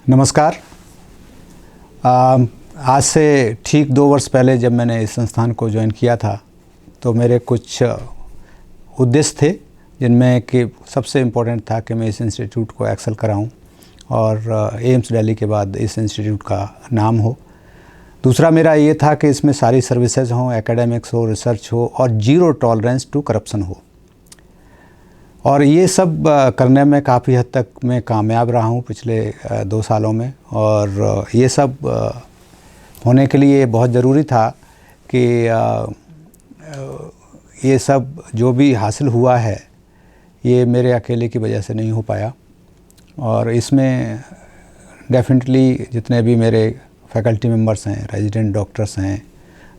नमस्कार। आज से ठीक 2 वर्ष पहले जब मैंने इस संस्थान को ज्वाइन किया था तो मेरे कुछ उद्देश्य थे, जिनमें कि सबसे इम्पोर्टेंट था कि मैं इस इंस्टीट्यूट को एक्सेल कराऊं और एम्स दिल्ली के बाद इस इंस्टीट्यूट का नाम हो। दूसरा मेरा ये था कि इसमें सारी सर्विसेज हों, एकेडमिक्स हो, रिसर्च हो और ज़ीरो टॉलरेंस टू करप्शन हो। और ये सब करने में काफ़ी हद तक मैं कामयाब रहा हूँ पिछले 2 सालों में। और ये सब होने के लिए बहुत ज़रूरी था कि ये सब जो भी हासिल हुआ है ये मेरे अकेले की वजह से नहीं हो पाया। और इसमें डेफिनेटली जितने भी मेरे फैकल्टी मेंबर्स हैं, रेजिडेंट डॉक्टर्स हैं,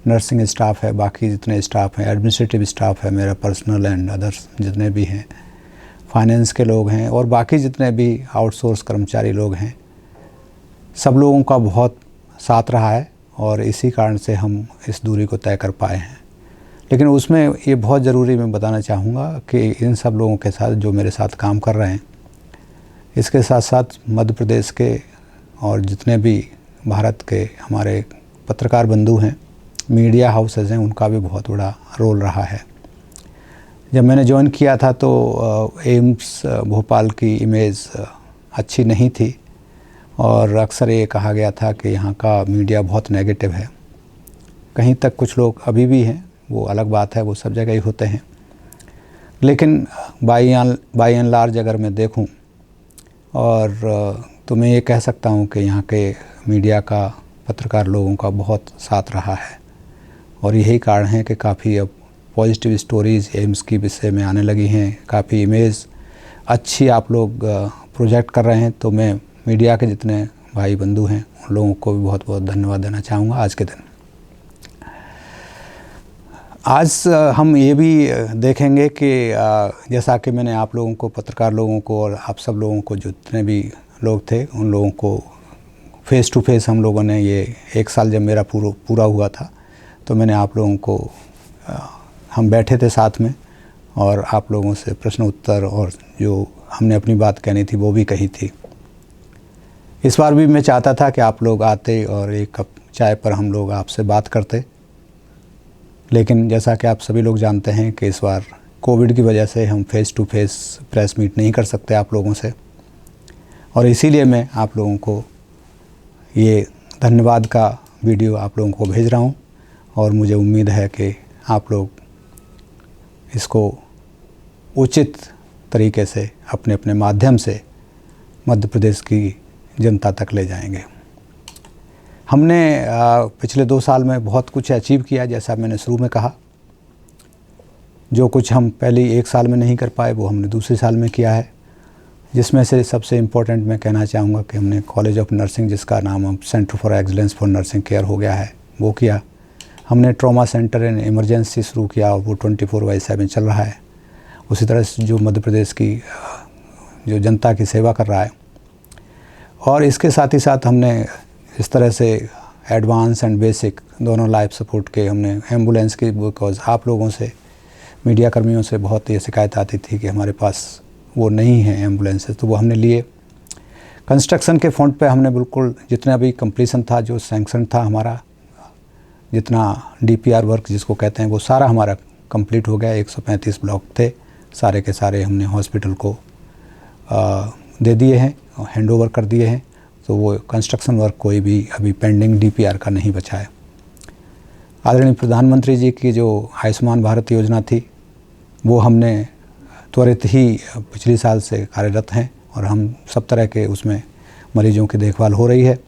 नर्सिंग स्टाफ है, बाकी जितने स्टाफ हैं, एडमिनिस्ट्रेटिव स्टाफ है, मेरा पर्सनल एंड अदर्स जितने भी हैं, फाइनेंस के लोग हैं और बाकी जितने भी आउटसोर्स कर्मचारी लोग हैं, सब लोगों का बहुत साथ रहा है और इसी कारण से हम इस दूरी को तय कर पाए हैं। लेकिन उसमें ये बहुत ज़रूरी मैं बताना चाहूँगा कि इन सब लोगों के साथ जो मेरे साथ काम कर रहे हैं, इसके साथ साथ मध्य प्रदेश के और जितने भी भारत के हमारे पत्रकार बंधु हैं, मीडिया हाउसेज हैं, उनका भी बहुत बड़ा रोल रहा है। जब मैंने ज्वाइन किया था तो एम्स भोपाल की इमेज अच्छी नहीं थी और अक्सर ये कहा गया था कि यहाँ का मीडिया बहुत नेगेटिव है। कहीं तक कुछ लोग अभी भी हैं, वो अलग बात है, वो सब जगह ही होते हैं। लेकिन बाई एंड लार्ज अगर मैं देखूं और तो मैं ये कह सकता हूँ कि यहाँ के मीडिया का, पत्रकार लोगों का बहुत साथ रहा है। और यही कारण है कि काफ़ी अब पॉजिटिव स्टोरीज़ एम्स की विषय में आने लगी हैं, काफ़ी इमेज अच्छी आप लोग प्रोजेक्ट कर रहे हैं। तो मैं मीडिया के जितने भाई बंधु हैं उन लोगों को भी बहुत बहुत धन्यवाद देना चाहूँगा आज के दिन। आज हम ये भी देखेंगे कि जैसा कि मैंने आप लोगों को, पत्रकार लोगों को और आप सब लोगों को, जितने भी लोग थे उन लोगों को फेस टू फेस हम लोगों ने, ये 1 साल जब मेरा पूरा हुआ था तो मैंने आप लोगों को, हम बैठे थे साथ में और आप लोगों से प्रश्न उत्तर और जो हमने अपनी बात कहनी थी वो भी कही थी। इस बार भी मैं चाहता था कि आप लोग आते और 1 कप चाय पर हम लोग आपसे बात करते। लेकिन जैसा कि आप सभी लोग जानते हैं कि इस बार कोविड की वजह से हम face to face press meet नहीं कर सकते आप लोगों से, और इसीलिए मैं आप लोगों को ये धन्यवाद का वीडियो आप लोगों को भेज रहा हूँ। और मुझे उम्मीद है कि आप लोग इसको उचित तरीके से अपने अपने माध्यम से मध्य प्रदेश की जनता तक ले जाएंगे। हमने पिछले 2 साल में बहुत कुछ अचीव किया। जैसा मैंने शुरू में कहा, जो कुछ हम पहले 1 साल में नहीं कर पाए वो हमने दूसरे साल में किया है। जिसमें से सबसे इम्पोर्टेंट मैं कहना चाहूँगा कि हमने कॉलेज ऑफ नर्सिंग, जिसका नाम अब centre for excellence for nursing care हो गया है, वो किया। हमने ट्रॉमा सेंटर एंड इमरजेंसी शुरू किया और वो 24/7 चल रहा है। उसी तरह से जो मध्य प्रदेश की जो जनता की सेवा कर रहा है। और इसके साथ ही साथ हमने इस तरह से एडवांस एंड बेसिक दोनों लाइफ सपोर्ट के, हमने एम्बुलेंस की, बिकॉज आप लोगों से, मीडिया कर्मियों से बहुत ये शिकायत आती थी कि हमारे पास वो नहीं है एम्बुलेंसेस, तो वो हमने लिए। कंस्ट्रक्शन के फंड पे हमने बिल्कुल जितना भी कंप्लीसन था, जो सैंक्शन था हमारा, जितना DPR वर्क जिसको कहते हैं, वो सारा हमारा कंप्लीट हो गया। 135 ब्लॉक थे, सारे के सारे हमने हॉस्पिटल को दे दिए हैं और हैंड ओवर कर दिए हैं। तो वो कंस्ट्रक्शन वर्क कोई भी अभी पेंडिंग DPR का नहीं बचा है। आदरणीय प्रधानमंत्री जी की जो आयुष्मान भारत योजना थी वो हमने त्वरित ही पिछले साल से कार्यरत हैं और हम सब तरह के उसमें मरीजों की देखभाल हो रही है।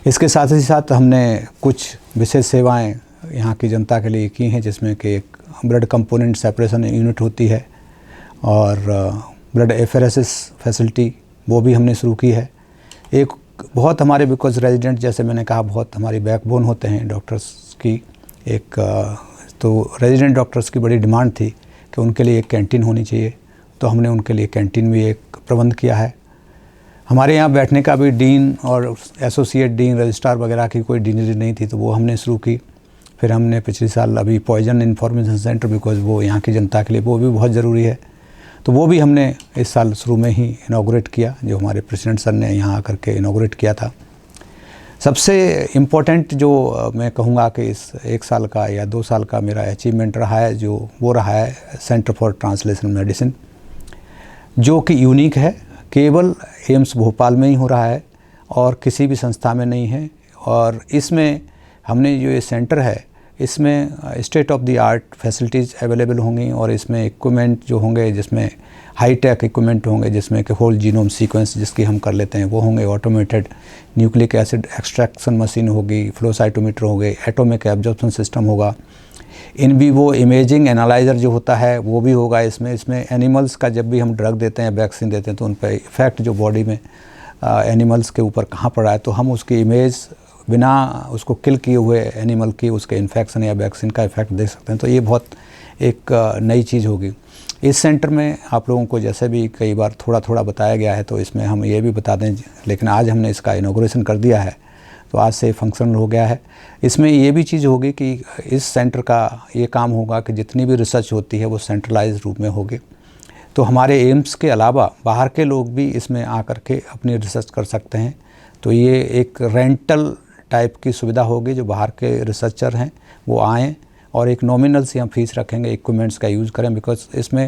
इसके साथ ही साथ हमने कुछ विशेष सेवाएं यहाँ की जनता के लिए की हैं, जिसमें कि एक ब्लड कंपोनेंट सेपरेशन यूनिट होती है और ब्लड एफेरेसिस फैसिलिटी वो भी हमने शुरू की है। एक बहुत हमारे, बिकॉज रेजिडेंट, जैसे मैंने कहा, बहुत हमारी बैकबोन होते हैं डॉक्टर्स की। एक तो रेजिडेंट डॉक्टर्स की बड़ी डिमांड थी कि उनके लिए एक कैंटीन होनी चाहिए, तो हमने उनके लिए कैंटीन भी एक प्रबंध किया है। हमारे यहाँ बैठने का भी डीन और एसोसिएट डीन, रजिस्ट्रार वगैरह की कोई डीनरी नहीं थी, तो वो हमने शुरू की। फिर हमने पिछले साल अभी पॉइजन इन्फॉर्मेशन सेंटर, बिकॉज वो यहाँ की जनता के लिए वो भी बहुत ज़रूरी है, तो वो भी हमने इस साल शुरू में ही इनॉग्रेट किया, जो हमारे प्रेसिडेंट सर ने यहाँ आकर के इनॉग्रेट किया था। सबसे इम्पोर्टेंट जो मैं कहूँगा कि इस 1 साल का या 2 साल का मेरा अचीवमेंट रहा है, जो वो रहा है सेंटर फॉर ट्रांसलेशनल मेडिसिन, जो कि यूनिक है, केवल एम्स भोपाल में ही हो रहा है और किसी भी संस्था में नहीं है। और इसमें हमने जो ये सेंटर है, इसमें state of the art facilities available होंगी और इसमें इक्विपमेंट जो होंगे, जिसमें हाई टेक इक्विपमेंट होंगे, जिसमें कि होल जीनोम सीक्वेंस जिसकी हम कर लेते हैं वो होंगे, automated nucleic acid extraction machine होगी, फ्लो साइटोमीटर हो गए, एटॉमिक एब्जॉर्प्शन सिस्टम होगा, इन विवो इमेजिंग एनालाइज़र जो होता है वो भी होगा इसमें एनिमल्स का जब भी हम ड्रग देते हैं, वैक्सीन देते हैं, तो उन पर इफ़ेक्ट जो बॉडी में एनिमल्स के ऊपर कहाँ पड़ रहा है, तो हम उसकी इमेज बिना उसको किल किए हुए एनिमल की उसके इन्फेक्शन या वैक्सीन का इफ़ेक्ट देख सकते हैं। तो ये बहुत एक नई चीज़ होगी। इस सेंटर में आप लोगों को जैसे भी कई बार थोड़ा थोड़ा बताया गया है, तो इसमें हम ये भी बता दें, लेकिन आज हमने इसका इनॉग्रेशन कर दिया है, तो आज से फंक्शनल हो गया है। इसमें ये भी चीज़ होगी कि इस सेंटर का ये काम होगा कि जितनी भी रिसर्च होती है वो सेंट्रलाइज रूप में होगी। तो हमारे एम्स के अलावा बाहर के लोग भी इसमें आकर के अपनी रिसर्च कर सकते हैं। तो ये एक रेंटल टाइप की सुविधा होगी, जो बाहर के रिसर्चर हैं वो आएँ और एक नॉमिनल सी हम फीस रखेंगे, इक्विपमेंट्स का यूज़ करें। बिकॉज इसमें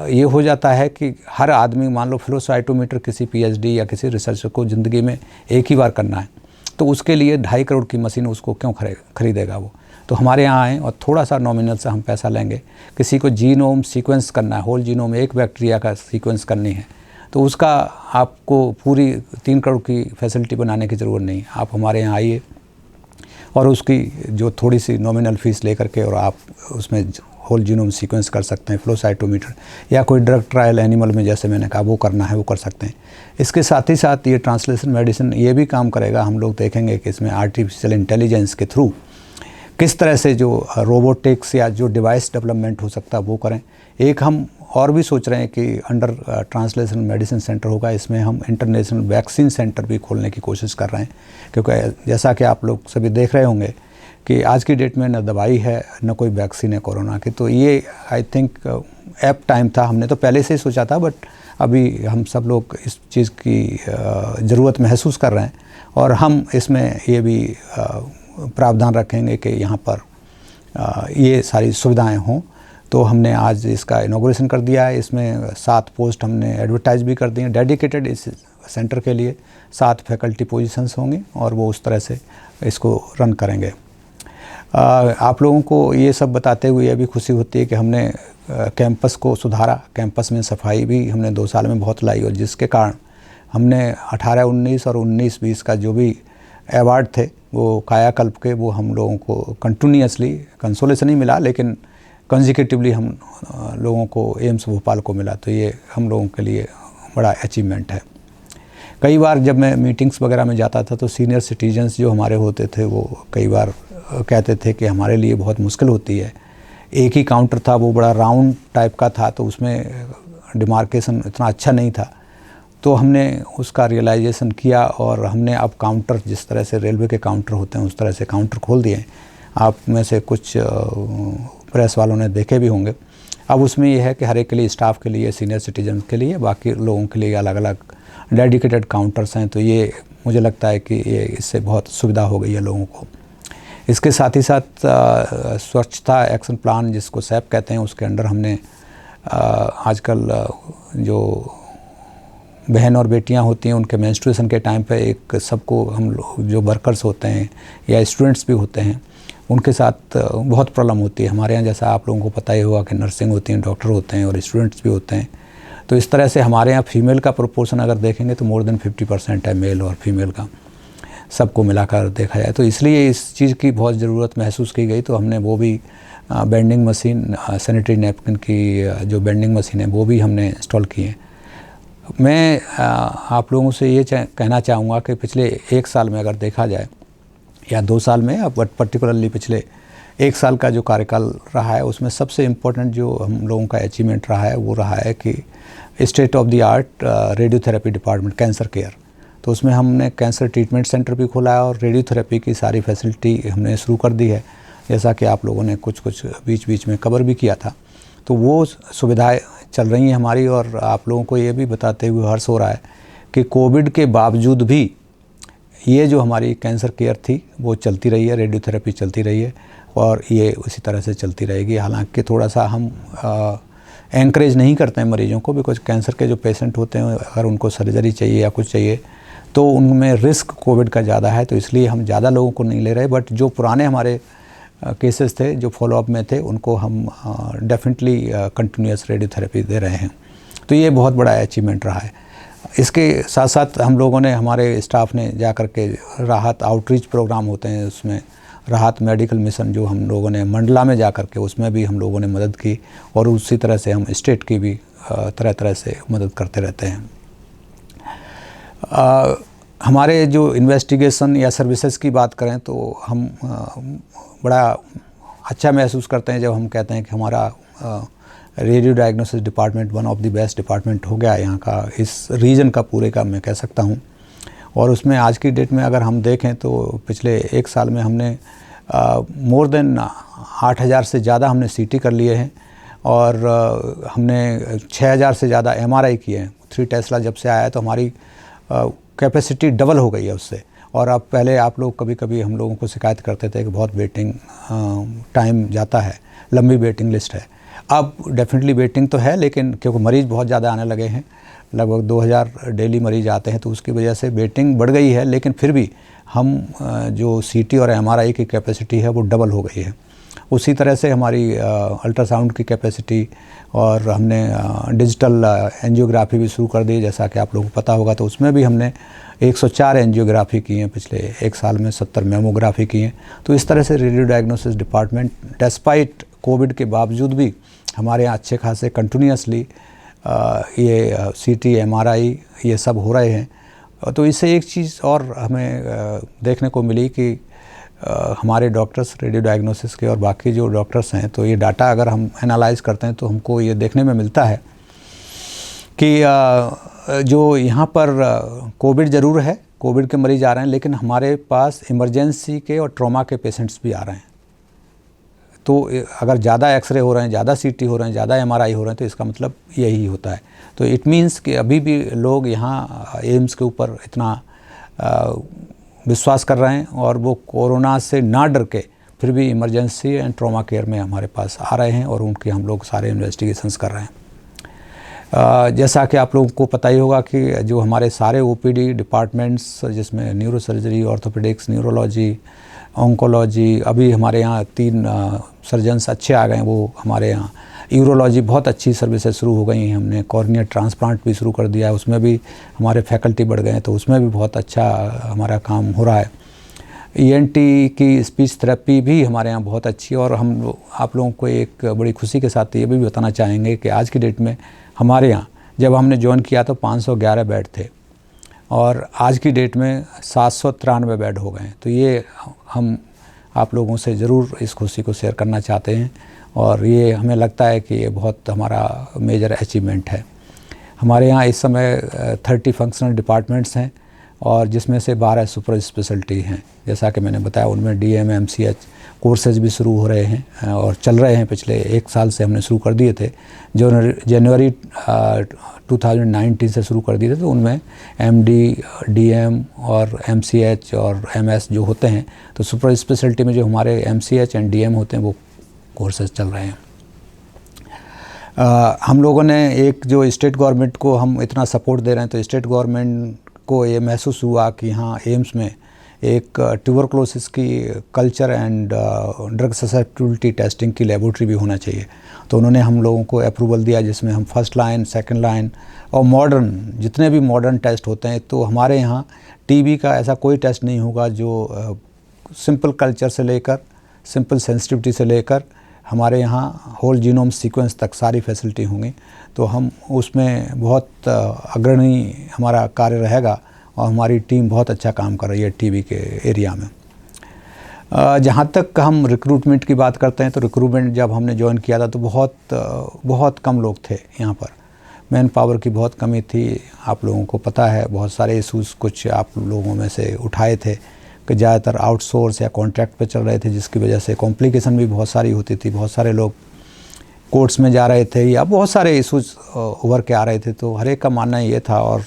ये हो जाता है कि हर आदमी, मान लो फ्लो साइटोमीटर किसी पीएचडी या किसी रिसर्चर को ज़िंदगी में एक ही बार करना है, तो उसके लिए 2.5 करोड़ की मशीन उसको क्यों खरीदेगा वो। तो हमारे यहाँ आएँ और थोड़ा सा नॉमिनल से हम पैसा लेंगे। किसी को जीनोम सीक्वेंस करना है, होल जीनोम एक बैक्टीरिया का सीक्वेंस करनी है, तो उसका आपको पूरी 3 करोड़ की फैसिलिटी बनाने की ज़रूरत नहीं। आप हमारे यहाँ आइए और उसकी जो थोड़ी सी नॉमिनल फ़ीस लेकर के और आप उसमें होल जीनोम सीक्वेंस कर सकते हैं, फ्लो साइटोमीटर या कोई ड्रग ट्रायल एनिमल में जैसे मैंने कहा वो करना है वो कर सकते हैं। इसके साथ ही साथ ये ट्रांसलेशन मेडिसिन ये भी काम करेगा। हम लोग देखेंगे कि इसमें आर्टिफिशियल इंटेलिजेंस के थ्रू किस तरह से जो रोबोटिक्स या जो डिवाइस डेवलपमेंट हो सकता है वो करें। एक हम और भी सोच रहे हैं कि अंडर ट्रांसलेशन मेडिसिन सेंटर होगा, इसमें हम इंटरनेशनल वैक्सीन सेंटर भी खोलने की कोशिश कर रहे हैं, क्योंकि जैसा कि आप लोग सभी देख रहे होंगे कि आज की डेट में न दवाई है न कोई वैक्सीन है कोरोना की। तो ये आई थिंक ऐप टाइम था, हमने तो पहले से ही सोचा था, बट अभी हम सब लोग इस चीज़ की ज़रूरत महसूस कर रहे हैं और हम इसमें ये भी प्रावधान रखेंगे कि यहाँ पर ये सारी सुविधाएं हों। तो हमने आज इसका इनॉग्रेशन कर दिया है। इसमें 7 पोस्ट हमने एडवर्टाइज भी कर दी हैं डेडिकेटेड इस सेंटर के लिए। 7 फैकल्टी पोजीशंस होंगी और वो उस तरह से इसको रन करेंगे। आप लोगों को ये सब बताते हुए ये भी खुशी होती है कि हमने कैंपस को सुधारा। कैंपस में सफाई भी हमने 2 साल में बहुत लाई और जिसके कारण हमने 18-19 और 19-20 का जो भी अवार्ड थे वो कायाकल्प के, वो हम लोगों को कंटिन्यूसली कंसोलेशन ही मिला, लेकिन कंजिक्यूटिवली हम लोगों को एम्स भोपाल को मिला। तो ये हम लोगों के लिए बड़ा अचीवमेंट है। कई बार जब मैं मीटिंग्स वगैरह में जाता था तो सीनियर सिटीजन्स जो हमारे होते थे वो कई बार कहते थे कि हमारे लिए बहुत मुश्किल होती है। एक ही काउंटर था, वो बड़ा राउंड टाइप का था, तो उसमें डिमार्केशन इतना अच्छा नहीं था। तो हमने उसका रियलाइजेशन किया और हमने अब काउंटर, जिस तरह से रेलवे के काउंटर होते हैं उस तरह से काउंटर खोल दिए। आप में से कुछ प्रेस वालों ने देखे भी होंगे। अब उसमें यह है कि हर एक के लिए, स्टाफ के लिए, सीनियर सिटीजन के लिए, बाकी लोगों के लिए अलग अलग डेडिकेटेड काउंटर्स हैं। तो ये मुझे लगता है कि ये इससे बहुत सुविधा हो गई है लोगों को। इसके साथ ही साथ स्वच्छता एक्शन प्लान जिसको सैप कहते हैं, उसके अंडर हमने आजकल जो बहन और बेटियां होती हैं उनके मेंस्ट्रुएशन के टाइम पे एक सबको हम लोग जो वर्कर्स होते हैं या स्टूडेंट्स भी होते हैं उनके साथ बहुत प्रॉब्लम होती है। हमारे यहाँ जैसा आप लोगों को पता ही होगा कि नर्सिंग होती हैं, डॉक्टर होते हैं और स्टूडेंट्स भी होते हैं। तो इस तरह से हमारे यहाँ फीमेल का प्रोपोर्शन अगर देखेंगे तो मोर देन 50% है मेल और फीमेल का, सबको मिलाकर देखा जाए। तो इसलिए इस चीज़ की बहुत ज़रूरत महसूस की गई। तो हमने वो भी बेंडिंग मशीन, सैनिटरी नैपकिन की जो बेंडिंग मशीन है वो भी हमने इंस्टॉल की है। मैं आप लोगों से ये कहना चाहूँगा कि पिछले 1 साल में अगर देखा जाए या 2 साल में, बट पर्टिकुलरली पिछले 1 साल का जो कार्यकाल रहा है उसमें सबसे इम्पोर्टेंट जो हम लोगों का अचीवमेंट रहा है वो रहा है कि state of the art radiotherapy department, cancer care. तो उसमें हमने कैंसर ट्रीटमेंट सेंटर भी खोला है और रेडियोथेरेपी की सारी फैसिलिटी हमने शुरू कर दी है, जैसा कि आप लोगों ने कुछ बीच बीच में कवर भी किया था। तो वो सुविधाएं चल रही हैं हमारी। और आप लोगों को ये भी बताते हुए हर्ष हो रहा है कि कोविड के बावजूद भी ये जो हमारी कैंसर केयर थी वो चलती रही है, रेडियोथेरेपी चलती रही है और ये उसी तरह से चलती रहेगी। हालांकि थोड़ा सा हम एनकरेज नहीं करते हैं मरीजों को, बिकॉज कैंसर के जो पेशेंट होते हैं अगर उनको सर्जरी चाहिए या कुछ चाहिए तो उनमें रिस्क कोविड का ज़्यादा है, तो इसलिए हम ज़्यादा लोगों को नहीं ले रहे। बट जो पुराने हमारे केसेस थे जो फॉलोअप में थे उनको हम डेफिनेटली कंटिन्यूस रेडियोथेरेपी दे रहे हैं। तो ये बहुत बड़ा अचीवमेंट रहा है। इसके साथ साथ हम लोगों ने, हमारे स्टाफ ने जा कर के राहत आउटरीच प्रोग्राम होते हैं, उसमें राहत मेडिकल मिशन जो हम लोगों ने मंडला में जा कर के उसमें भी हम लोगों ने मदद की और उसी तरह से हम स्टेट की भी तरह तरह से मदद करते रहते हैं। हमारे जो इन्वेस्टिगेशन या सर्विसेज की बात करें तो हम बड़ा अच्छा महसूस करते हैं जब हम कहते हैं कि हमारा radio diagnosis department one of the best department हो गया यहाँ का, इस रीजन का पूरे का मैं कह सकता हूँ। और उसमें आज की डेट में अगर हम देखें तो पिछले 1 साल में हमने मोर देन 8,000 से ज़्यादा हमने सीटी कर लिए हैं और हमने 6,000 से ज़्यादा MRI किए हैं। 3 टेस्ला जब से आया है तो हमारी कैपेसिटी डबल हो गई है उससे। और अब पहले आप लोग कभी कभी हम लोगों को शिकायत करते थे कि बहुत वेटिंग टाइम जाता है, लंबी वेटिंग लिस्ट है। अब डेफिनेटली वेटिंग तो है, लेकिन क्योंकि मरीज़ बहुत ज़्यादा आने लगे हैं, लगभग 2,000 डेली मरीज़ आते हैं, तो उसकी वजह से वेटिंग बढ़ गई है। लेकिन फिर भी हम जो सीटी और MRI की कैपेसिटी है वो डबल हो गई है। उसी तरह से हमारी अल्ट्रासाउंड की कैपेसिटी और हमने डिजिटल एंजियोग्राफी भी शुरू कर दी, जैसा कि आप लोगों को पता होगा। तो उसमें भी हमने 104 एंजियोग्राफी की हैं पिछले 1 साल में, 70 मेमोग्राफी की हैं। तो इस तरह से radio diagnosis department despite Covid के बावजूद भी हमारे यहाँ अच्छे खासे कंटिन्यूसली ये सीटी MRI ये सब हो रहे हैं। तो इससे एक चीज़ और हमें देखने को मिली कि हमारे डॉक्टर्स रेडियो डायग्नोसिस के और बाकी जो डॉक्टर्स हैं, तो ये डाटा अगर हम एनालाइज करते हैं तो हमको ये देखने में मिलता है कि जो यहाँ पर कोविड ज़रूर है, कोविड के मरीज़ आ रहे हैं, लेकिन हमारे पास इमरजेंसी के और ट्रॉमा के पेशेंट्स भी आ रहे हैं। तो अगर ज़्यादा एक्सरे हो रहे हैं, ज़्यादा सीटी हो रहे हैं, ज़्यादा MRI हो रहे हैं, तो इसका मतलब यही होता है। तो इट मीन्स कि अभी भी लोग यहाँ एम्स के ऊपर इतना विश्वास कर रहे हैं और वो कोरोना से ना डर के फिर भी इमरजेंसी एंड ट्रॉमा केयर में हमारे पास आ रहे हैं और उनके हम लोग सारे इन्वेस्टिगेशंस कर रहे हैं। जैसा कि आप लोगों को पता ही होगा कि जो हमारे सारे OPD डिपार्टमेंट्स, जिसमें neuro surgery, orthopaedics, neurology, oncology, अभी हमारे यहाँ 3 सर्जन्स अच्छे आ गए हैं। वो हमारे यहाँ यूरोलॉजी बहुत अच्छी सर्विसेज शुरू हो गई हैं। हमने कॉर्निया ट्रांसप्लांट भी शुरू कर दिया है, उसमें भी हमारे फैकल्टी बढ़ गए हैं, तो उसमें भी बहुत अच्छा हमारा काम हो रहा है। ENT की स्पीच थेरेपी भी हमारे यहाँ बहुत अच्छी है। और हम आप लोगों को एक बड़ी खुशी के साथ ये भी बताना चाहेंगे कि आज की डेट में हमारे यहाँ जब हमने ज्वाइन किया तो 511 बेड थे और आज की डेट में 793 बेड हो गए हैं। तो ये हम आप लोगों से ज़रूर इस खुशी को शेयर करना चाहते हैं और ये हमें लगता है कि ये बहुत हमारा मेजर अचीवमेंट है। हमारे यहाँ इस समय 30 फंक्शनल डिपार्टमेंट्स हैं और जिसमें से 12 सुपर स्पेशलिटी हैं। जैसा कि मैंने बताया, उनमें DM MCH कोर्सेज भी शुरू हो रहे हैं और चल रहे हैं। पिछले 1 साल से हमने शुरू कर दिए थे, जो जनवरी 2019 से शुरू कर दिए थे। तो उनमें MD, DM और MCH और MS जो होते हैं, तो सुपर स्पेशलिटी में जो हमारे MCH एंड DM होते हैं वो कोर्सेज चल रहे हैं। हम लोगों ने एक जो स्टेट गवर्नमेंट को हम इतना सपोर्ट दे रहे हैं, तो स्टेट गवर्नमेंट को ये महसूस हुआ कि हाँ, एम्स में एक ट्यूबरक्लोसिस की culture and drug susceptibility testing की लेबोरेटरी भी होना चाहिए। तो उन्होंने हम लोगों को अप्रूवल दिया, जिसमें हम फर्स्ट लाइन, सेकंड लाइन और मॉडर्न, जितने भी मॉडर्न टेस्ट होते हैं। तो हमारे यहाँ TB का ऐसा कोई टेस्ट नहीं होगा जो सिंपल कल्चर से लेकर, सिंपल सेंसिटिविटी से लेकर हमारे यहाँ होल जीनोम सीक्वेंस तक सारी फैसिलिटी होंगी। तो हम उसमें बहुत अग्रणी हमारा कार्य रहेगा और हमारी टीम बहुत अच्छा काम कर रही है TB के एरिया में। जहाँ तक हम रिक्रूटमेंट की बात करते हैं, तो रिक्रूटमेंट जब हमने ज्वाइन किया था तो बहुत कम लोग थे यहाँ पर। मैन पावर की बहुत कमी थी। आप लोगों को पता है, बहुत सारे इशूज़ कुछ आप लोगों में से उठाए थे कि ज़्यादातर आउटसोर्स या कॉन्ट्रैक्ट पे चल रहे थे, जिसकी वजह से कॉम्प्लिकेशन भी बहुत सारी होती थी। बहुत सारे लोग कोर्ट्स में जा रहे थे या बहुत सारे इशूज़ उभर के आ रहे थे। तो हर एक का मानना ये था, और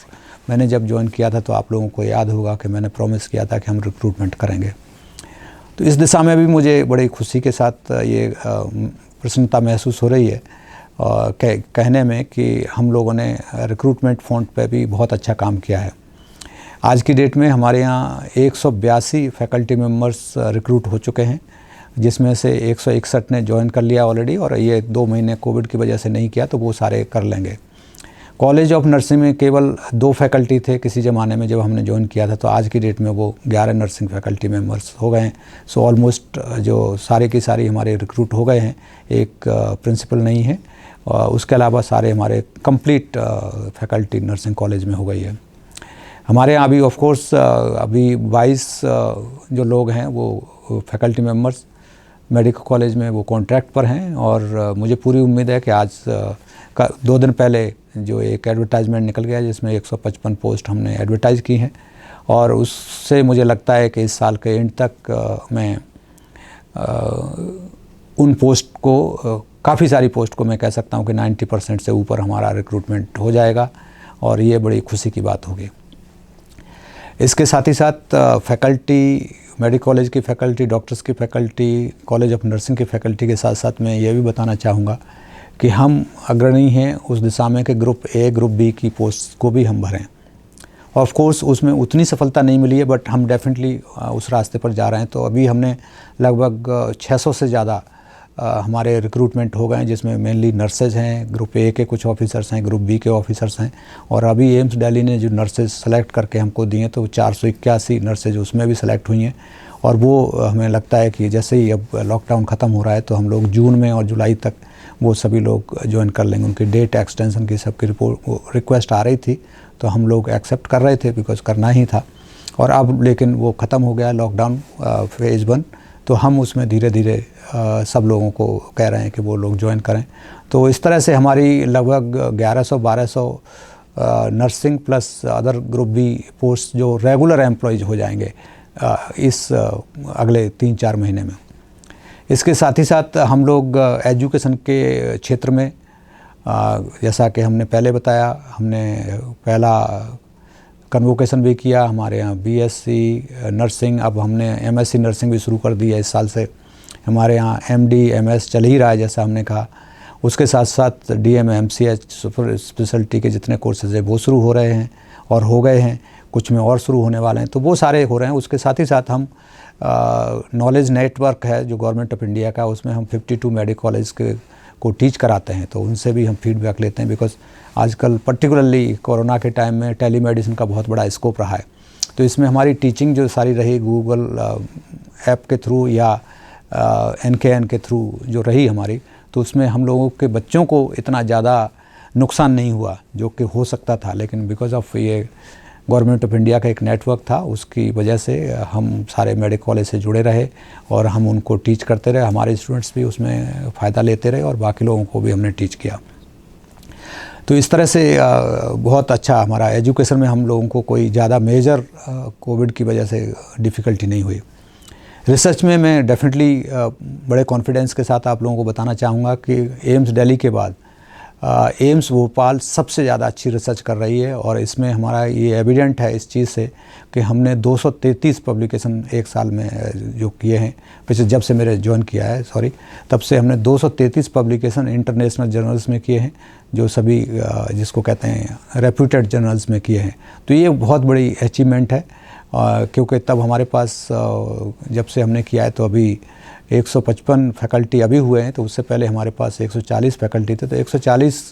मैंने जब ज्वाइन किया था तो आप लोगों को याद होगा कि मैंने प्रॉमिस किया था कि हम रिक्रूटमेंट करेंगे। तो इस दिशा में भी मुझे बड़ी खुशी के साथ ये प्रसन्नता महसूस हो रही है कहने में कि हम लोगों ने रिक्रूटमेंट फ्रंट पे भी बहुत अच्छा काम किया है। आज की डेट में हमारे यहाँ 182 फैकल्टी मेंबर्स रिक्रूट हो चुके हैं, जिसमें से 161 ने ज्वाइन कर लिया ऑलरेडी, और ये 2 महीने कोविड की वजह से नहीं किया तो वो सारे कर लेंगे। कॉलेज ऑफ नर्सिंग में केवल 2 फैकल्टी थे किसी ज़माने में जब हमने ज्वाइन किया था, तो आज की डेट में वो 11 नर्सिंग फैकल्टी मेंबर्स हो गए हैं। सो ऑलमोस्ट जो सारे की सारी हमारे रिक्रूट हो गए हैं, एक प्रिंसिपल नहीं है, और उसके अलावा सारे हमारे कंप्लीट फैकल्टी नर्सिंग कॉलेज में हो गई है। हमारे यहाँ अभी ऑफ कोर्स अभी 22 जो लोग हैं वो फैकल्टी मेंबर्स मेडिकल कॉलेज में वो कॉन्ट्रैक्ट पर हैं, और मुझे पूरी उम्मीद है कि आज 2 दिन पहले जो एक एडवर्टाइजमेंट निकल गया जिसमें 155 पोस्ट हमने एडवर्टाइज़ की हैं, और उससे मुझे लगता है कि इस साल के एंड तक मैं उन पोस्ट को काफ़ी सारी पोस्ट को मैं कह सकता हूँ कि 90% से ऊपर हमारा रिक्रूटमेंट हो जाएगा, और ये बड़ी खुशी की बात होगी। इसके साथ ही साथ फैकल्टी, मेडिकल कॉलेज की फैकल्टी, डॉक्टर्स की फैकल्टी, कॉलेज ऑफ नर्सिंग की फैकल्टी के साथ साथ मैं ये भी बताना चाहूँगा कि हम अग्रणी हैं उस दिशा में कि ग्रुप ए, ग्रुप बी की पोस्ट को भी हम भरें। ऑफ कोर्स उसमें उतनी सफलता नहीं मिली है, बट हम डेफिनेटली उस रास्ते पर जा रहे हैं। तो अभी हमने लगभग 600 से ज़्यादा हमारे रिक्रूटमेंट हो गए हैं, जिसमें मेनली नर्सेज हैं, ग्रुप ए के कुछ ऑफिसर्स हैं, ग्रुप बी के ऑफिसर्स हैं, और अभी एम्स दिल्ली ने जो नर्सेज सेलेक्ट करके हमको दिए तो 481 नर्सेज उसमें भी सेलेक्ट हुई हैं। और वो हमें लगता है कि जैसे ही अब लॉकडाउन ख़त्म हो रहा है तो हम लोग जून में और जुलाई तक वो सभी लोग ज्वाइन कर लेंगे। उनकी डेट एक्सटेंशन की सबकी रिक्वेस्ट आ रही थी, तो हम लोग एक्सेप्ट कर रहे थे बिकॉज करना ही था। और अब लेकिन वो ख़त्म हो गया लॉकडाउन फेज़ 1, तो हम उसमें धीरे धीरे सब लोगों को कह रहे हैं कि वो लोग ज्वाइन करें। तो इस तरह से हमारी लगभग 1100-1200 nursing plus other group B post जो रेगुलर एम्प्लॉयज़ हो जाएंगे इस अगले 3-4 महीने में। इसके साथ ही साथ हम लोग एजुकेशन के क्षेत्र में जैसा कि हमने पहले बताया, हमने पहला कन्वोकेशन भी किया। हमारे यहाँ बीएससी नर्सिंग, अब हमने एमएससी नर्सिंग भी शुरू कर दी है इस साल से। हमारे यहाँ एमडी एमएस चल ही रहा है जैसा हमने कहा। उसके साथ साथ डीएम एमसीएच सुपर स्पेशलिटी के जितने कोर्सेज हैं वो शुरू हो रहे हैं और हो गए हैं, कुछ में और शुरू होने वाले हैं, तो वो सारे हो रहे हैं। उसके साथ ही साथ हम नॉलेज नेटवर्क है जो गवर्नमेंट ऑफ इंडिया का, उसमें हम 52 मेडिकल कॉलेज को टीच कराते हैं, तो उनसे भी हम फीडबैक लेते हैं। बिकॉज आजकल पर्टिकुलरली कोरोना के टाइम में टेलीमेडिसिन का बहुत बड़ा स्कोप रहा है, तो इसमें हमारी टीचिंग जो सारी रही गूगल ऐप के थ्रू या NKN के थ्रू जो रही हमारी, तो उसमें हम लोगों के बच्चों को इतना ज़्यादा नुकसान नहीं हुआ जो कि हो सकता था। लेकिन बिकॉज ऑफ ये गवर्नमेंट ऑफ इंडिया का एक नेटवर्क था, उसकी वजह से हम सारे मेडिकल कॉलेज से जुड़े रहे और हम उनको टीच करते रहे। हमारे स्टूडेंट्स भी उसमें फ़ायदा लेते रहे और बाकी लोगों को भी हमने टीच किया। तो इस तरह से बहुत अच्छा हमारा एजुकेशन में हम लोगों को कोई ज़्यादा मेजर कोविड की वजह से डिफ़िकल्टी नहीं हुई। रिसर्च में मैं डेफिनेटली बड़े कॉन्फिडेंस के साथ आप लोगों को बताना चाहूँगा कि एम्स दिल्ली के बाद एम्स भोपाल सबसे ज़्यादा अच्छी रिसर्च कर रही है। और इसमें हमारा ये एविडेंट है इस चीज़ से कि हमने 233 पब्लिकेशन एक साल में जो किए हैं, पिछले जब से मेरे ज्वाइन किया है तब से हमने 233 पब्लिकेशन इंटरनेशनल जर्नल्स में किए हैं, जो सभी जिसको कहते हैं रेप्यूटेड जर्नल्स में किए हैं। तो ये बहुत बड़ी अचीवमेंट है, क्योंकि तब हमारे पास जब से हमने किया है तो अभी 155 फैकल्टी अभी हुए हैं, तो उससे पहले हमारे पास 140 फैकल्टी थे। तो 140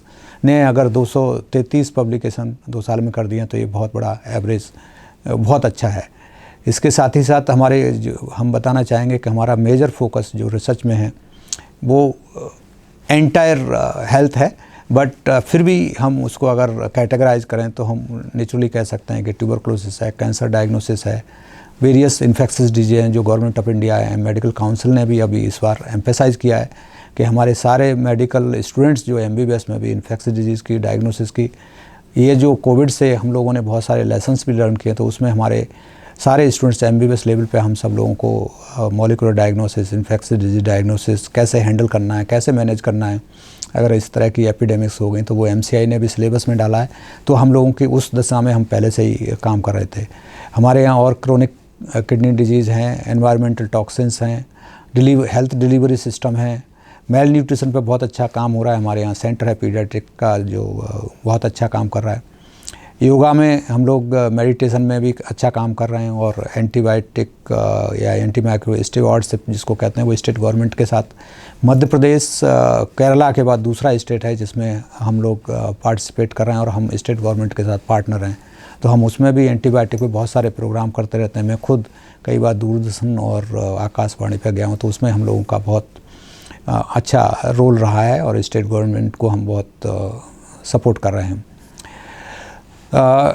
ने अगर 233 पब्लिकेशन 2 साल में कर दिए तो ये बहुत बड़ा एवरेज, बहुत अच्छा है। इसके साथ ही साथ हमारे हम बताना चाहेंगे कि हमारा मेजर फोकस जो रिसर्च में है वो एंटायर हेल्थ है, बट फिर भी हम उसको अगर कैटेगराइज करें तो हम नेचुरली कह सकते हैं कि ट्यूबरकुलोसिस है, कैंसर डायग्नोसिस है, वेरियस इन्फेक्शस डिजीज हैं जो गवर्नमेंट ऑफ इंडिया है, मेडिकल काउंसिल ने भी अभी इस बार एम्फेसाइज़ किया है कि हमारे सारे मेडिकल स्टूडेंट्स जो MBBS में भी इन्फेक्शस डिजीज़ की डायग्नोसिस की, ये जो कोविड से हम लोगों ने बहुत सारे लेसन्स भी लर्न किए, तो उसमें हमारे सारे स्टूडेंट्स MBBS लेवल पे हम सब लोगों को molecular diagnosis, infectious disease diagnosis कैसे हैंडल करना है, कैसे मैनेज करना है, अगर इस तरह की एपिडेमिक्स हो गई तो वो MCI ने भी सिलेबस में डाला है। तो हम लोगों की उस दशा में हम पहले से ही काम कर रहे थे। हमारे यहाँ और क्रोनिक किडनी डिजीज़ हैं, एनवायरमेंटल टॉक्सिन्स हैं, हेल्थ डिलीवरी सिस्टम है, मेल न्यूट्रिशन पे बहुत अच्छा काम हो रहा है। हमारे यहाँ सेंटर है पीडियाट्रिक का जो बहुत अच्छा काम कर रहा है। योगा में हम लोग मेडिटेशन में भी अच्छा काम कर रहे हैं, और एंटीबायोटिक या एंटी माइक्रो स्टेरॉइड्स जिसको कहते हैं वो स्टेट गवर्नमेंट के साथ मध्य प्रदेश केरला के बाद दूसरा स्टेट है जिसमें हम लोग पार्टिसिपेट कर रहे हैं, और हम स्टेट गवर्नमेंट के साथ पार्टनर हैं। तो हम उसमें भी एंटीबायोटिक पे बहुत सारे प्रोग्राम करते रहते हैं। मैं खुद कई बार दूरदर्शन और आकाशवाणी पे गया हूँ, तो उसमें हम लोगों का बहुत अच्छा रोल रहा है, और स्टेट गवर्नमेंट को हम बहुत सपोर्ट कर रहे हैं।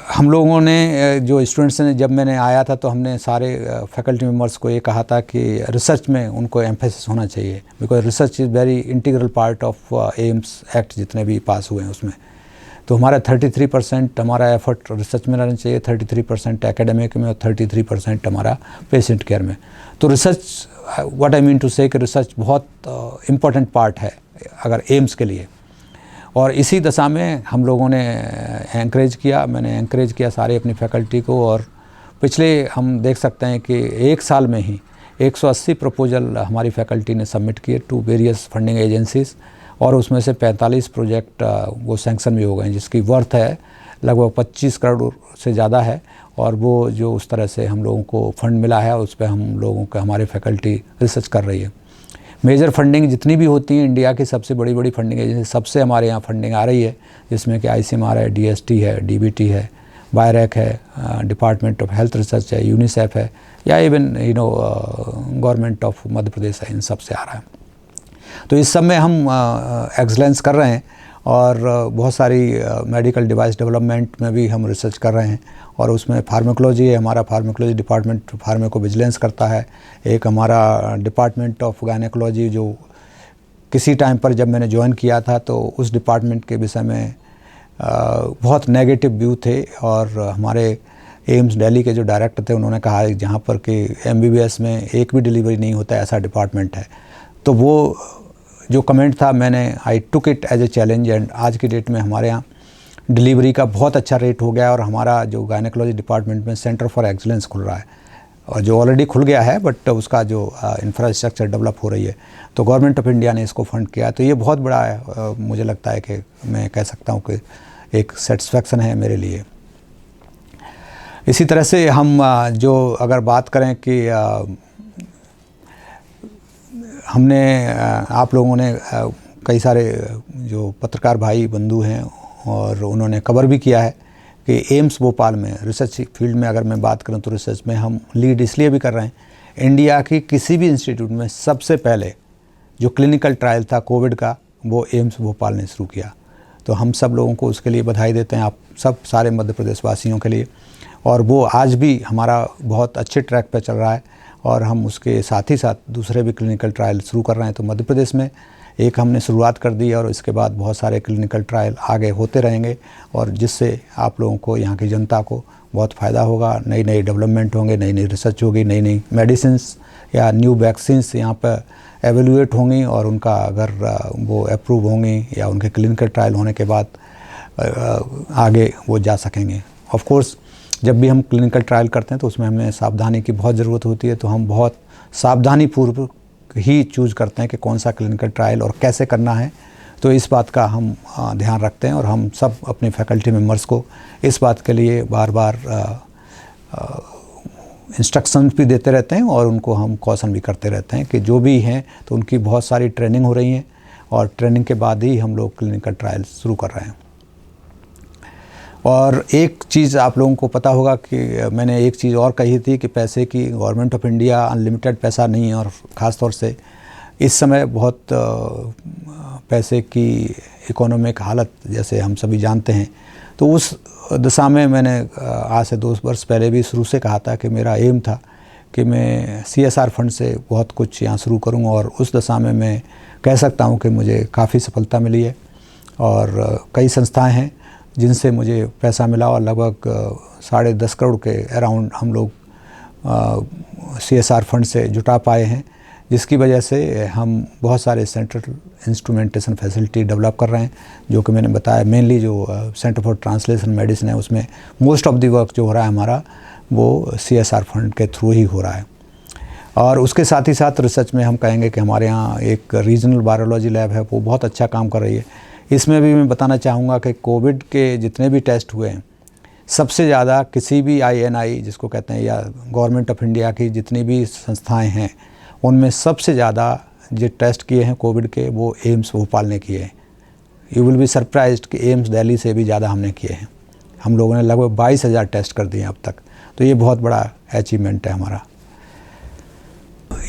हम लोगों ने जो स्टूडेंट्स ने, जब मैंने आया था तो हमने सारे फैकल्टी मेम्बर्स को ये कहा था कि रिसर्च में उनको एम्फेसिस होना चाहिए, because research is very integral part of AIIMS act जितने भी पास हुए हैं उसमें। तो हमारा 33% हमारा एफर्ट रिसर्च में रहना चाहिए, 33% एकेडमिक में, और 33% हमारा पेशेंट केयर में। तो research, what I mean to say, कि रिसर्च बहुत इम्पॉर्टेंट पार्ट है अगर एम्स के लिए। और इसी दशा में हम लोगों ने एंकरेज किया, मैंने एंकरेज किया सारे अपनी फैकल्टी को, और पिछले हम देख सकते हैं कि एक साल में ही 180 प्रपोजल हमारी फैकल्टी ने सबमिट किए टू वेरियस फंडिंग एजेंसीज़, और उसमें से 45 प्रोजेक्ट वो सैंक्शन भी हो गए, जिसकी वर्थ है लगभग 25 करोड़ से ज़्यादा है। और वो जो उस तरह से हम लोगों को फंड मिला है उस पर हम लोगों का, हमारी फैकल्टी रिसर्च कर रही है। मेजर फंडिंग जितनी भी होती हैं इंडिया की सबसे बड़ी बड़ी फंडिंग एजेंसी, सबसे हमारे यहाँ फंडिंग आ रही है, जिसमें कि ICMR है, DST है, DBT है, बायरैक है, डिपार्टमेंट ऑफ हेल्थ रिसर्च है, यूनिसेफ है, या even government of Madhya Pradesh है, इन सब से आ रहा है। तो इस सब में हम एक्सलेंस कर रहे हैं, और बहुत सारी मेडिकल डिवाइस डेवलपमेंट में भी हम रिसर्च कर रहे हैं। और उसमें फार्माकोलॉजी है, हमारा फार्माकोलॉजी डिपार्टमेंट फार्माको विजिलेंस करता है। एक हमारा डिपार्टमेंट ऑफ गायनेकोलॉजी, जो किसी टाइम पर जब मैंने ज्वाइन किया था तो उस डिपार्टमेंट के विषय में बहुत नेगेटिव व्यू थे, और हमारे एम्स दिल्ली के जो डायरेक्टर थे उन्होंने कहा जहाँ पर कि MBBS में एक भी डिलीवरी नहीं होता ऐसा डिपार्टमेंट है। तो वो जो कमेंट था, मैंने I took it as a challenge, and आज की डेट में हमारे यहाँ डिलीवरी का बहुत अच्छा रेट हो गया, और हमारा जो गायनेकोलॉजी डिपार्टमेंट में सेंटर फॉर एक्सीलेंस खुल रहा है, और जो ऑलरेडी खुल गया है, बट उसका जो इंफ्रास्ट्रक्चर डेवलप हो रही है। तो गवर्नमेंट ऑफ इंडिया ने इसको फंड किया, तो ये बहुत बड़ा है, मुझे लगता है कि मैं कह सकता हूँ कि एक सेटिस्फैक्शन है मेरे लिए। इसी तरह से हम जो अगर बात करें कि हमने आप लोगों ने कई सारे जो पत्रकार भाई बंधु हैं, और उन्होंने कवर भी किया है कि एम्स भोपाल में रिसर्च फील्ड में अगर मैं बात करूं तो रिसर्च में हम लीड इसलिए भी कर रहे हैं, इंडिया की किसी भी इंस्टीट्यूट में सबसे पहले जो क्लिनिकल ट्रायल था कोविड का, वो एम्स भोपाल ने शुरू किया। तो हम सब लोगों को उसके लिए बधाई देते हैं, आप सब सारे मध्य प्रदेश वासियों के लिए। और वो आज भी हमारा बहुत अच्छे ट्रैक पर चल रहा है, और हम उसके साथ ही साथ दूसरे भी क्लिनिकल ट्रायल शुरू कर रहे हैं। तो मध्य प्रदेश में एक हमने शुरुआत कर दी है, और इसके बाद बहुत सारे क्लिनिकल ट्रायल आगे होते रहेंगे, और जिससे आप लोगों को, यहाँ की जनता को बहुत फ़ायदा होगा। नई नई डेवलपमेंट होंगे, नई नई रिसर्च होगी, नई नई मेडिसिन्स या न्यू वैक्सीन्स यहाँ पर एवेल्यूएट होंगी, और उनका अगर वो अप्रूव होंगी या उनके क्लिनिकल ट्रायल होने के बाद आगे वो जा सकेंगे। ऑफ कोर्स जब भी हम क्लिनिकल ट्रायल करते हैं तो उसमें हमें सावधानी की बहुत ज़रूरत होती है, तो हम बहुत सावधानी पूर्वक ही चूज़ करते हैं कि कौन सा क्लिनिकल ट्रायल और कैसे करना है। तो इस बात का हम ध्यान रखते हैं, और हम सब अपने फैकल्टी मेम्बर्स को इस बात के लिए बार बार इंस्ट्रक्शंस भी देते रहते हैं, और उनको हम कॉशन भी करते रहते हैं कि जो भी हैं तो उनकी बहुत सारी ट्रेनिंग हो रही है, और ट्रेनिंग के बाद ही हम लोग क्लिनिकल ट्रायल शुरू कर रहे हैं। और एक चीज़ आप लोगों को पता होगा कि मैंने एक चीज़ और कही थी कि पैसे की, गवर्नमेंट ऑफ इंडिया अनलिमिटेड पैसा नहीं है, और ख़ास तौर से इस समय बहुत पैसे की इकोनॉमिक हालत जैसे हम सभी जानते हैं। तो उस दशा में मैंने आज से 2 वर्ष पहले भी शुरू से कहा था कि मेरा एम था कि मैं CSR फंड से बहुत कुछ यहाँ शुरू करूँगा, और उस दशा में मैं कह सकता हूँ कि मुझे काफ़ी सफलता मिली है, और कई संस्थाएं हैं जिनसे मुझे पैसा मिला, और लगभग 10.5 करोड़ के अराउंड हम लोग CSR फंड से जुटा पाए हैं, जिसकी वजह से हम बहुत सारे सेंट्रल इंस्ट्रूमेंटेशन फैसिलिटी डेवलप कर रहे हैं, जो कि मैंने बताया मेनली जो सेंटर फॉर ट्रांसलेशन मेडिसिन है उसमें मोस्ट ऑफ द वर्क जो हो रहा है हमारा वो CSR फंड के थ्रू ही हो रहा है। और उसके साथ ही साथ रिसर्च में हम कहेंगे कि हमारे यहाँ एक रीजनल वायरोलॉजी लैब है, वो बहुत अच्छा काम कर रही है। इसमें भी मैं बताना चाहूँगा कि कोविड के जितने भी टेस्ट हुए हैं सबसे ज़्यादा किसी भी INI जिसको कहते हैं या गवर्नमेंट ऑफ इंडिया की जितनी भी संस्थाएं हैं उनमें सबसे ज़्यादा जो टेस्ट किए हैं कोविड के वो एम्स भोपाल ने किए हैं। यू विल बी सरप्राइज्ड कि एम्स दिल्ली से भी ज़्यादा हमने किए हैं। हम लोगों ने लगभग 22,000 टेस्ट कर दिए अब तक, तो ये बहुत बड़ा अचीवमेंट है हमारा।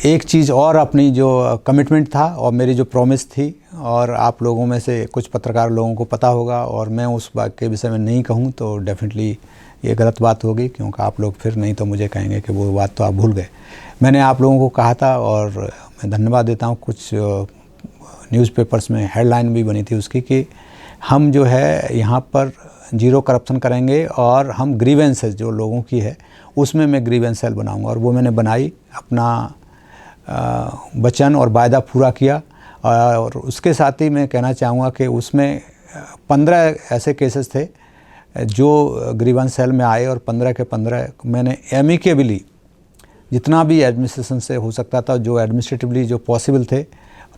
एक चीज़ और, अपनी जो कमिटमेंट था और मेरी जो प्रॉमिस थी, और आप लोगों में से कुछ पत्रकार लोगों को पता होगा और मैं उस बात के विषय में नहीं कहूँ तो डेफिनेटली ये गलत बात होगी, क्योंकि आप लोग फिर नहीं तो मुझे कहेंगे कि वो बात तो आप भूल गए। मैंने आप लोगों को कहा था और मैं धन्यवाद देता हूँ, कुछ न्यूज़पेपर्स में हेडलाइन भी बनी थी उसकी कि हम जो है यहाँ पर जीरो करप्शन करेंगे और हम ग्रीवेंसेस जो लोगों की है उसमें मैं ग्रीवेंस सेल बनाऊँगा, और वो मैंने बनाई, अपना वचन और वायदा पूरा किया। और उसके साथ ही मैं कहना चाहूँगा कि उसमें 15 ऐसे केसेस थे जो ग्रीवेंस सेल में आए और 15 के 15 मैंने एमिकेबली जितना भी एडमिनिस्ट्रेशन से हो सकता था, जो एडमिनिस्ट्रेटिवली जो पॉसिबल थे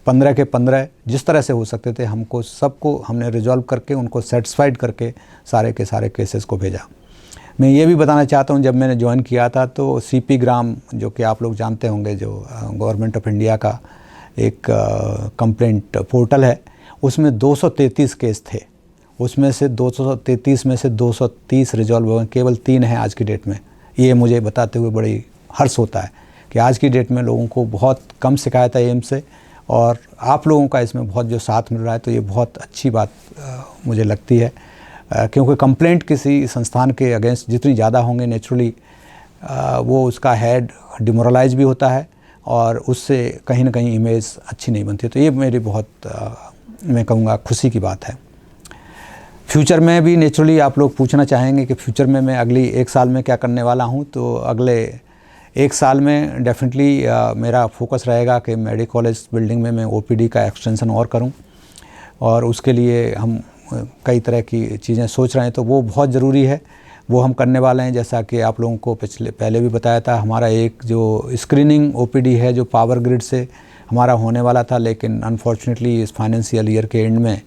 15 के 15 जिस तरह से हो सकते थे हमको सबको हमने रिजॉल्व करके उनको सेटिस्फाइड करके सारे के सारे केसेस को भेजा। मैं ये भी बताना चाहता हूँ, जब मैंने ज्वाइन किया था तो CP ग्राम जो कि आप लोग जानते होंगे, जो गवर्नमेंट ऑफ इंडिया का एक कंप्लेंट पोर्टल है, उसमें 233 केस थे। उसमें से 233 में से 230 रिजॉल्व हुए, केवल 3 हैं आज की डेट में। ये मुझे बताते हुए बड़ी हर्ष होता है कि आज की डेट में लोगों को बहुत कम शिकायत है एम्स से, और आप लोगों का इसमें बहुत जो साथ मिल रहा है, तो ये बहुत अच्छी बात मुझे लगती है। क्योंकि कंप्लेंट किसी संस्थान के अगेंस्ट जितनी ज़्यादा होंगे नेचुरली वो उसका हेड डिमोरलाइज भी होता है और उससे कहीं ना कहीं इमेज अच्छी नहीं बनती। तो ये मेरी बहुत मैं कहूँगा खुशी की बात है। फ्यूचर में भी नेचुरली आप लोग पूछना चाहेंगे कि फ्यूचर में मैं अगली 1 साल में क्या करने वाला हूँ, तो अगले 1 साल में डेफिनेटली मेरा फोकस रहेगा कि मेडिकल कॉलेज बिल्डिंग में मैं OPD का एक्सटेंशन और करूँ, और उसके लिए हम कई तरह की चीज़ें सोच रहे हैं, तो वो बहुत ज़रूरी है, वो हम करने वाले हैं। जैसा कि आप लोगों को पहले भी बताया था, हमारा एक जो स्क्रीनिंग OPD है जो पावर ग्रिड से हमारा होने वाला था, लेकिन अनफॉर्चुनेटली इस फाइनेंशियल ईयर के एंड में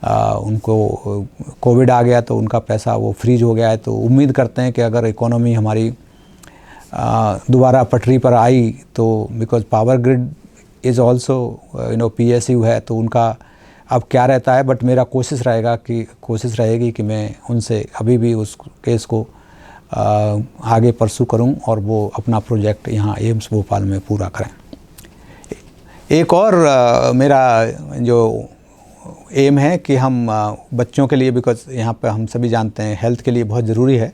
उनको कोविड आ गया, तो उनका पैसा वो फ्रीज हो गया है। तो उम्मीद करते हैं कि अगर इकोनॉमी हमारी दोबारा पटरी पर आई तो, because power grid is also PSU है, तो उनका अब क्या रहता है, बट मेरा कोशिश रहेगी कि मैं उनसे अभी भी उस केस को आगे परसू करूं और वो अपना प्रोजेक्ट यहाँ एम्स भोपाल में पूरा करें। एक और मेरा जो एम है कि हम बच्चों के लिए, बिकॉज यहाँ पे हम सभी जानते हैं हेल्थ के लिए बहुत ज़रूरी है,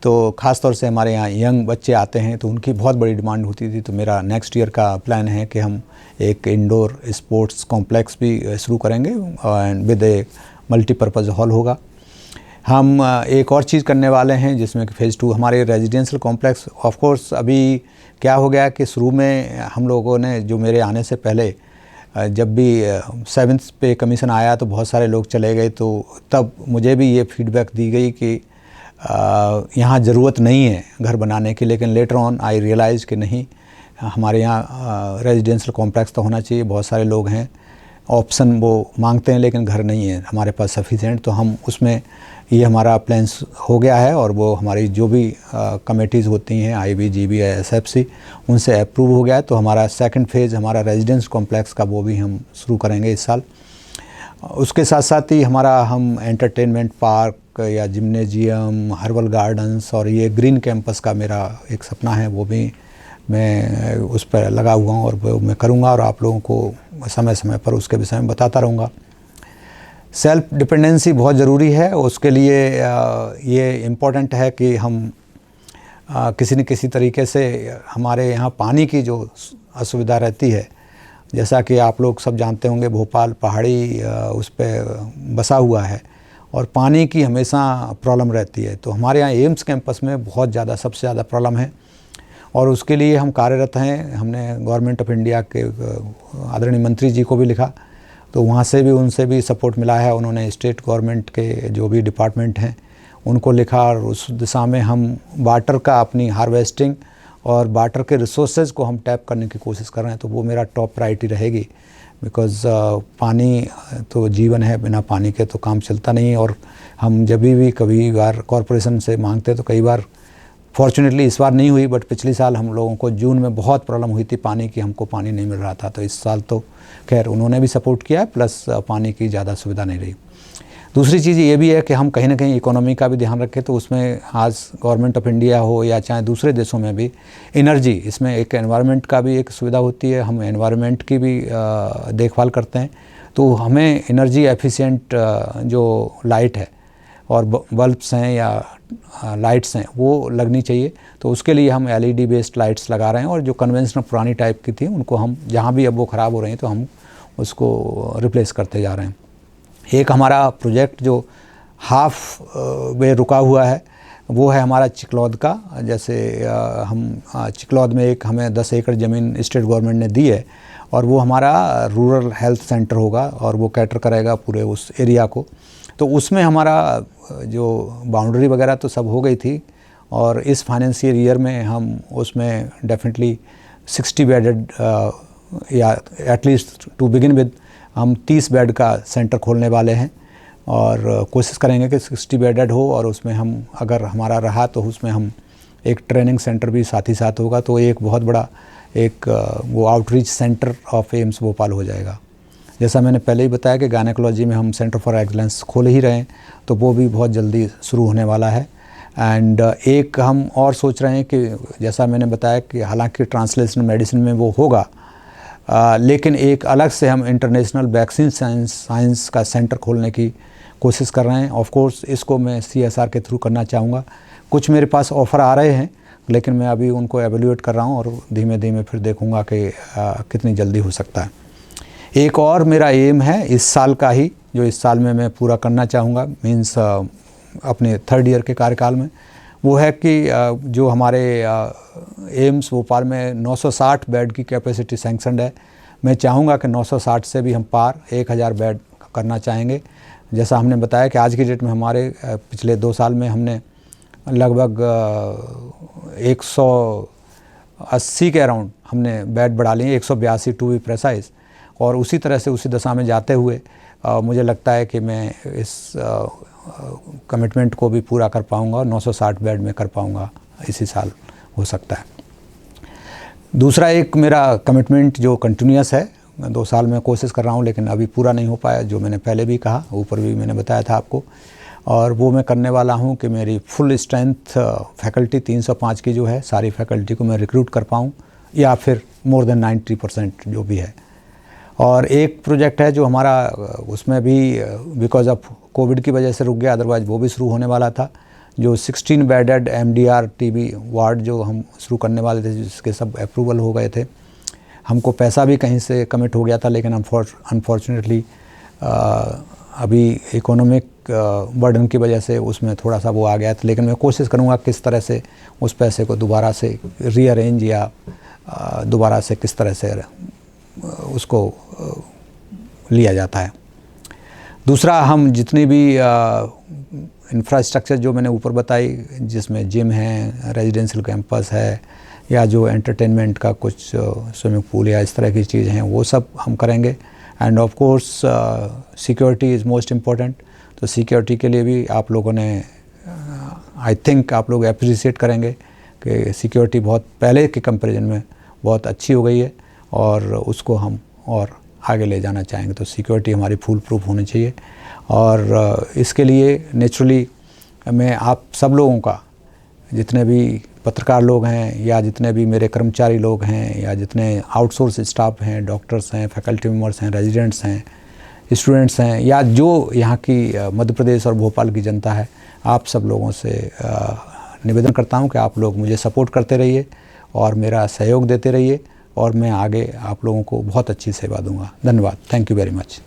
तो ख़ास तौर से हमारे यहाँ यंग बच्चे आते हैं तो उनकी बहुत बड़ी डिमांड होती थी। तो मेरा नेक्स्ट ईयर का प्लान है कि हम एक इंडोर स्पोर्ट्स कॉम्प्लेक्स भी शुरू करेंगे and with A multipurpose hall होगा। हम एक और चीज़ करने वाले हैं जिसमें कि फ़ेज़ 2 हमारे रेजिडेंशियल कॉम्प्लेक्स। ऑफ कोर्स अभी क्या हो गया कि शुरू में हम लोगों ने, जो मेरे आने से पहले जब भी 7th पे कमीशन आया तो बहुत सारे लोग चले गए, तो तब मुझे भी ये फीडबैक दी गई कि यहाँ ज़रूरत नहीं है घर बनाने की। लेकिन लेटर ऑन आई रियलाइज़ कि नहीं, हमारे यहाँ रेजिडेंशियल कॉम्प्लेक्स तो होना चाहिए। बहुत सारे लोग हैं, ऑप्शन वो मांगते हैं लेकिन घर नहीं है हमारे पास सफिशिएंट, तो हम उसमें ये हमारा प्लान्स हो गया है और वो हमारी जो भी कमेटीज़ होती हैं IB, GB, SFC, उनसे अप्रूव हो गया है। तो हमारा सेकंड फेज़ हमारा रेजिडेंस कॉम्प्लेक्स का वो भी हम शुरू करेंगे इस साल। उसके साथ साथ ही हमारा हम एंटरटेनमेंट पार्क या जिम्नेजियम, हर्बल गार्डन्स और ये ग्रीन कैंपस का मेरा एक सपना है, वो भी मैं उस पर लगा हुआ हूँ और वो मैं करूँगा और आप लोगों को समय समय पर उसके विषय में बताता रहूँगा। सेल्फ डिपेंडेंसी बहुत ज़रूरी है, उसके लिए ये इम्पोर्टेंट है कि हम किसी न किसी तरीके से, हमारे यहाँ पानी की जो असुविधा रहती है, जैसा कि आप लोग सब जानते होंगे भोपाल पहाड़ी उस पर बसा हुआ है और पानी की हमेशा प्रॉब्लम रहती है। तो हमारे यहाँ एम्स कैंपस में बहुत ज़्यादा, सबसे ज़्यादा प्रॉब्लम है और उसके लिए हम कार्यरत हैं। हमने गवर्नमेंट ऑफ इंडिया के आदरणीय मंत्री जी को भी लिखा, तो वहाँ से भी उनसे भी सपोर्ट मिला है। उन्होंने स्टेट गवर्नमेंट के जो भी डिपार्टमेंट हैं उनको लिखा, और उस दिशा में हम वाटर का अपनी हार्वेस्टिंग और वाटर के रिसोर्सेज को हम टैप करने की कोशिश कर रहे हैं। तो वो मेरा टॉप प्रायोरिटी रहेगी, बिकॉज़ पानी तो जीवन है, बिना पानी के तो काम चलता नहीं। और हम जब भी कभी बार कॉरपोरेशन से मांगते तो कई बार, फॉर्चुनेटली इस बार नहीं हुई, बट पिछले साल हम लोगों को जून में बहुत प्रॉब्लम हुई थी पानी की, हमको पानी नहीं मिल रहा था। तो इस साल तो खैर उन्होंने भी सपोर्ट किया, प्लस पानी की ज़्यादा सुविधा नहीं रही। दूसरी चीज़ ये भी है कि हम कहीं ना कहीं इकोनॉमी का भी ध्यान रखें। तो उसमें आज गवर्नमेंट ऑफ इंडिया हो या चाहे दूसरे देशों में भी एनर्जी, इसमें एक एनवायरनमेंट का भी एक सुविधा होती है। हम एनवायरनमेंट की भी देखभाल करते हैं, तो हमें एनर्जी एफिशिएंट जो लाइट है और बल्ब्स हैं या लाइट्स हैं वो लगनी चाहिए। तो उसके लिए हम LED बेस्ड लाइट्स लगा रहे हैं, और जो कन्वेंशनल पुरानी टाइप की थी उनको हम जहाँ भी अब वो ख़राब हो रही हैं तो हम उसको रिप्लेस करते जा रहे हैं। एक हमारा प्रोजेक्ट जो हाफ में रुका हुआ है वो है हमारा चिकलौद का। जैसे हम चिकलौद में एक हमें 10 एकड़ ज़मीन स्टेट गवर्नमेंट ने दी है, और वो हमारा रूरल हेल्थ सेंटर होगा और वो कैटर करेगा पूरे उस एरिया को। तो उसमें हमारा जो बाउंड्री वगैरह तो सब हो गई थी, और इस फाइनेंशियल ईयर में हम उसमें डेफिनेटली 60 बेडेड या एटलीस्ट टू बिगिन विद हम 30 बेड का सेंटर खोलने वाले हैं, और कोशिश करेंगे कि 60 बेडेड हो, और उसमें हम अगर हमारा रहा तो उसमें हम एक ट्रेनिंग सेंटर भी साथ ही साथ होगा। तो एक बहुत बड़ा एक वो outreach centre of AIIMS Bhopal हो जाएगा। जैसा मैंने पहले ही बताया कि गायनेकोलॉजी में हम सेंटर फॉर एक्सीलेंस खोल ही रहे हैं, तो वो भी बहुत जल्दी शुरू होने वाला है। एंड एक हम और सोच रहे हैं कि जैसा मैंने बताया कि हालांकि ट्रांसलेशनल मेडिसिन में वो होगा, लेकिन एक अलग से हम इंटरनेशनल वैक्सीन साइंस का सेंटर खोलने की कोशिश कर रहे हैं। ऑफ कोर्स इसको मैं CSR के थ्रू करना चाहूँगा। कुछ मेरे पास ऑफ़र आ रहे हैं, लेकिन मैं अभी उनको एवेल्यूएट कर रहा हूँ, और धीमे धीमे फिर देखूँगा कि कितनी जल्दी हो सकता है। एक और मेरा एम है इस साल का ही, जो इस साल में मैं पूरा करना चाहूँगा, मीन्स अपने 3rd ईयर के कार्यकाल में, वो है कि जो हमारे एम्स भोपाल में 960 बेड की कैपेसिटी सैंक्शनड है। मैं चाहूँगा कि 960 से भी हम पार 1000 बेड करना चाहेंगे। जैसा हमने बताया कि आज की डेट में हमारे पिछले 2 साल में हमने लगभग 180 के अराउंड हमने बेड बढ़ा लिए, 182 टू बी प्रेसाइज। और उसी तरह से उसी दशा में जाते हुए मुझे लगता है कि मैं इस कमिटमेंट को भी पूरा कर पाऊँगा, और 960 बेड में कर पाऊँगा इसी साल हो सकता है। दूसरा एक मेरा कमिटमेंट जो कंटिन्यूस है, 2 साल में कोशिश कर रहा हूँ, लेकिन अभी पूरा नहीं हो पाया, जो मैंने पहले भी कहा, ऊपर भी मैंने बताया था आपको, और वो मैं करने वाला हूँ कि मेरी फुल स्ट्रेंथ फैकल्टी 305 की जो है, सारी फैकल्टी को मैं रिक्रूट कर पाऊँ, या फिर मोर देन 90% जो भी है। और एक प्रोजेक्ट है जो हमारा उसमें भी बिकॉज ऑफ कोविड की वजह से रुक गया, अदरवाइज़ वो भी शुरू होने वाला था, जो 16 बेडेड MDR TB वार्ड जो हम शुरू करने वाले थे, जिसके सब अप्रूवल हो गए थे। हमको पैसा भी कहीं से कमिट हो गया था, लेकिन अनफॉर्चुनेटली अभी इकोनॉमिक बर्डन की वजह से उसमें थोड़ा सा वो आ गया था। लेकिन मैं कोशिश करूँगा किस तरह से उस पैसे को दोबारा से रीअरेंज या दोबारा से किस तरह से उसको लिया जाता है। दूसरा, हम जितनी भी इंफ्रास्ट्रक्चर जो मैंने ऊपर बताई, जिसमें जिम है, रेजिडेंशियल कैंपस है, या जो एंटरटेनमेंट का कुछ स्विमिंग पूल या इस तरह की चीज़ें हैं, वो सब हम करेंगे। End of course security is most important. तो सिक्योरिटी के लिए भी आप लोगों ने आई थिंक आप लोग अप्रिशिएट करेंगे कि सिक्योरिटी बहुत पहले के कंपैरिजन में बहुत अच्छी हो गई है, और उसको हम और आगे ले जाना चाहेंगे। तो सिक्योरिटी हमारी फुल प्रूफ होनी चाहिए, और इसके लिए नेचुरली मैं आप सब लोगों का, जितने भी पत्रकार लोग हैं या जितने भी मेरे कर्मचारी लोग हैं या जितने आउटसोर्स स्टाफ हैं, डॉक्टर्स हैं, फैकल्टी मेम्बर्स हैं, रेजिडेंट्स हैं, स्टूडेंट्स हैं, या जो यहाँ की मध्य प्रदेश और भोपाल की जनता है, आप सब लोगों से निवेदन करता हूँ कि आप लोग मुझे सपोर्ट करते रहिए और मेरा सहयोग देते रहिए, और मैं आगे आप लोगों को बहुत अच्छी सेवा दूंगा। धन्यवाद। Thank you very much.